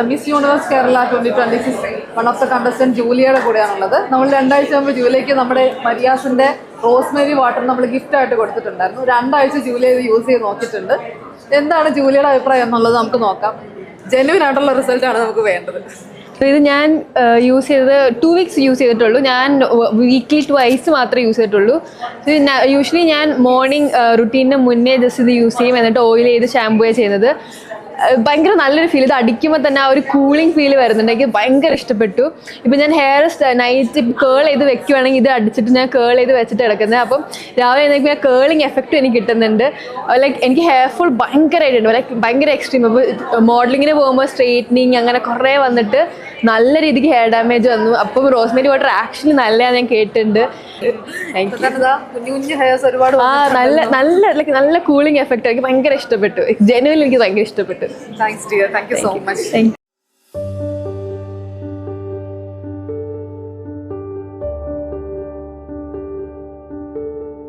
Miss Universe Kerala 2026 one of the contestant ജൂലിയയുടെ കൂടെയാണുള്ളത്. നമ്മൾ 2 ആഴ്ച മുമ്പ് ജൂലിയയ്ക്ക് നമ്മുടെ മരിയാസിന്റെ റോസ്മേരി വാട്ടർ നമ്മൾ ഗിഫ്റ്റ് ആയിട്ട് കൊടുത്തിട്ടുണ്ടായിരുന്നു. 2 ആഴ്ച ജൂലിയ ഇത് യൂസ് ചെയ്ത് നോക്കിയിട്ടുണ്ട്. എന്താണ് ജൂലിയയുടെ അഭിപ്രായം എന്നുള്ളത് നമുക്ക് നോക്കാം. ജെന്യുവിൻ ആയിട്ടുള്ള റിസൾട്ടാണ് നമുക്ക് വേണ്ടത്. ഇത് ഞാൻ യൂസ് ചെയ്തത് 2 വീക്സ് യൂസ് ചെയ്തിട്ടുള്ളൂ. ഞാൻ വീക്ക്ലി 2 മാത്രമേ യൂസ് ചെയ്തിട്ടുള്ളൂ. യൂഷ്വലി ഞാൻ മോർണിംഗ് റുട്ടീനിന് മുന്നേ ജസ്റ്റ് ഇത് യൂസ് ചെയ്യും, എന്നിട്ട് ഓയിൽ ചെയ്ത് ഷാമ്പൂ ചെയ്യുന്നത്. ഭയങ്കര നല്ലൊരു ഫീൽ. ഇത് അടിക്കുമ്പോൾ തന്നെ ആ ഒരു കൂളിംഗ് ഫീൽ വരുന്നുണ്ട്. എനിക്ക് ഭയങ്കര ഇഷ്ടപ്പെട്ടു. ഇപ്പം ഞാൻ ഹെയർ നൈറ്റ് കേൾ ചെയ്ത് വെക്കുവാണെങ്കിൽ ഇത് അടിച്ചിട്ട് ഞാൻ കേൾ ചെയ്ത് വെച്ചിട്ട് കിടക്കുന്നത്. അപ്പം രാവിലെ എനിക്ക് കേളിങ് എഫക്റ്റും എനിക്ക് കിട്ടുന്നുണ്ട്. ലൈക്ക് എനിക്ക് ഹെയർ ഫോൾ ഭയങ്കരമായിട്ടുണ്ട്, ലൈക്ക് ഭയങ്കര എക്സ്ട്രീം. അപ്പോൾ മോഡലിങ്ങിന് പോകുമ്പോൾ സ്ട്രെയിറ്റനിങ് അങ്ങനെ കുറേ വന്നിട്ട് നല്ല രീതിക്ക് ഹെയർ ഡാമേജ് വന്നു. അപ്പം റോസ്മേരി വാട്ടർ ആക്ച്വലി നല്ലതാണ് ഞാൻ കേട്ടിട്ടുണ്ട്. നല്ല കൂളിംഗ് എഫക്റ്റ് എനിക്ക് ഭയങ്കര ഇഷ്ടപ്പെട്ടു. ജനുവലി എനിക്ക് ഭയങ്കര ഇഷ്ടപ്പെട്ടു. Thanks dear. Thank you so much.